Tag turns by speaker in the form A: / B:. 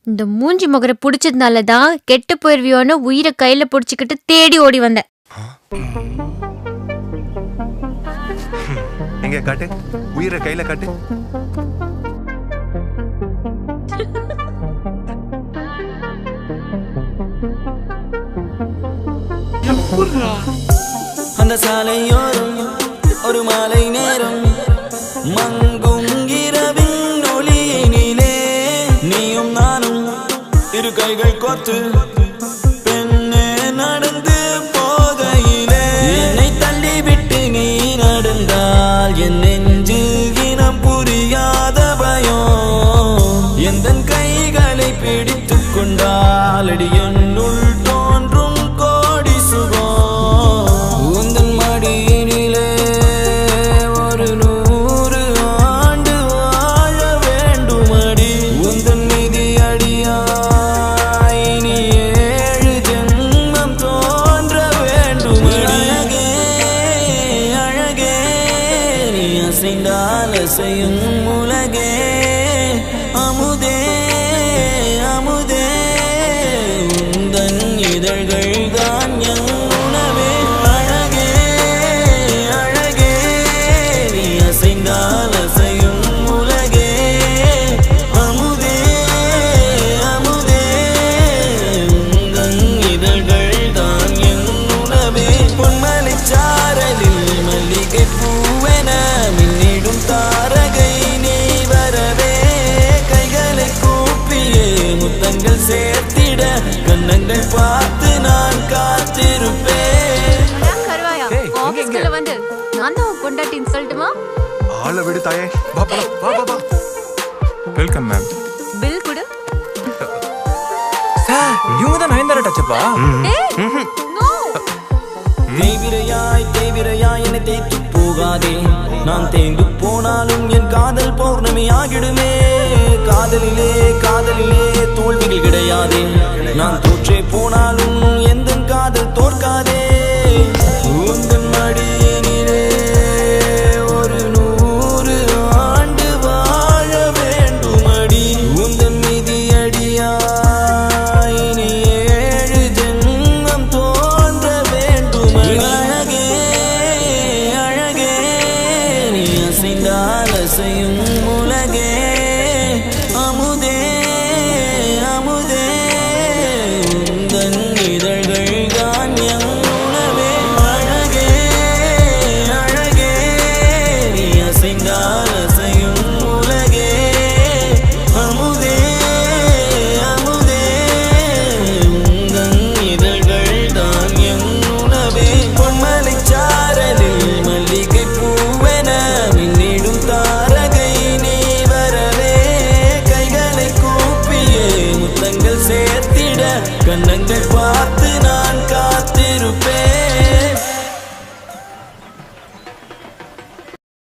A: இந்த மூஞ்சி முகரை புடிச்சதுனால தான் கெட்டு போயிருவியோன்னு உயிரை கையில புடிச்சுக்கிட்டு தேடி ஓடி வந்தேன்.
B: எங்க காட்டு, உயிரை கையில காட்டு.
C: அந்த சாலையோரம் ஒரு மாலை நேரம் மங்கும் இரவின் ஒளியினிலே நீயும் நானும் இரு கைகள் கோர்த்து பெண்ணே நடந்து போகையிலே என்னை தள்ளிவிட்டு நீ நடந்தால் என் நெஞ்சு இனம் புரியாத பயம் எந்தன் கைகளை பிடித்துக் கொண்டால் அடியனுள் தோன்றும் கோடி சுகம் உந்தன் மடியினிலே ஒரு 100 ஆண்டு வாழ வேண்டுமடி உந்தன் மீதி அடியாய் நீ 7 ஜென்மம் தோன்ற வேண்டுமடி அழகே அழகே நீ அசைந்தால் அசையும் உலகே அமுதே அமுதே உந்தன் இதழ்கள் தான் என் உணவே அழகே அழகே நீ அசைந்தால் அசையும் உலகே அமுதே அமுதே உந்தன் இதழ்கள் தான் என் உணவே பொன்மலை சாரலில் மல்லிகை பூவென மின்னிடும் தாரகை நீ வரவே கைகளை கூப்பியே முத்தங்கள் சேர்த்திட கண்ணங்கள் பார்த்து நான் காத்திருப்பேன்.
A: ஆபீஸ்க்குள்ள வந்து நான் தான் பொண்டாட்டி சொல்லட்டுமா?
B: ஆளை விடு தாயே, வா போலாம், வா வா வா. Welcome ma'am.
A: பில் கொடு.
D: சார் இவங்க தான் நயன்தாரா டச்சப்பா.
A: நோ.
C: தேய்விரையாய் என்னை தேய்த்து போகாதே நான் தேய்ந்து போனாலும் என் காதல் பௌர்ணமியாகிடுமே காதலிலே காதலிலே தோல்விகள் கிடையாதே நான் தோற்றே போனாலும் எந்த காதல் தோற்காதே உந்தன் மடியினிலே ஒரு 100 ஆண்டு வாழ வேண்டுமடி உந்தன் மீதி அடியாய் நீ 7 ஜென்மம் தோன்ற வேண்டுமடி அழகே அழகே நீ அசைந்தால் அசையும் உலகே அமுதே அமுதே உந்தன் இதழ்கள் தான் என் உணவே அழகே அழகே நீ அசைந்தால் அசையும் உலகே அமுதே அமுதே உந்தன் இதழ்கள் தான் என் உணவே பொன்மலை சாரலில் மல்லிகை பூவென மின்னிடும் தாரகை நீ வரவே கைகளை கூப்பியே முத்தங்கள் சேர்த்திட கண்ணங்கள் பார்த்து நான்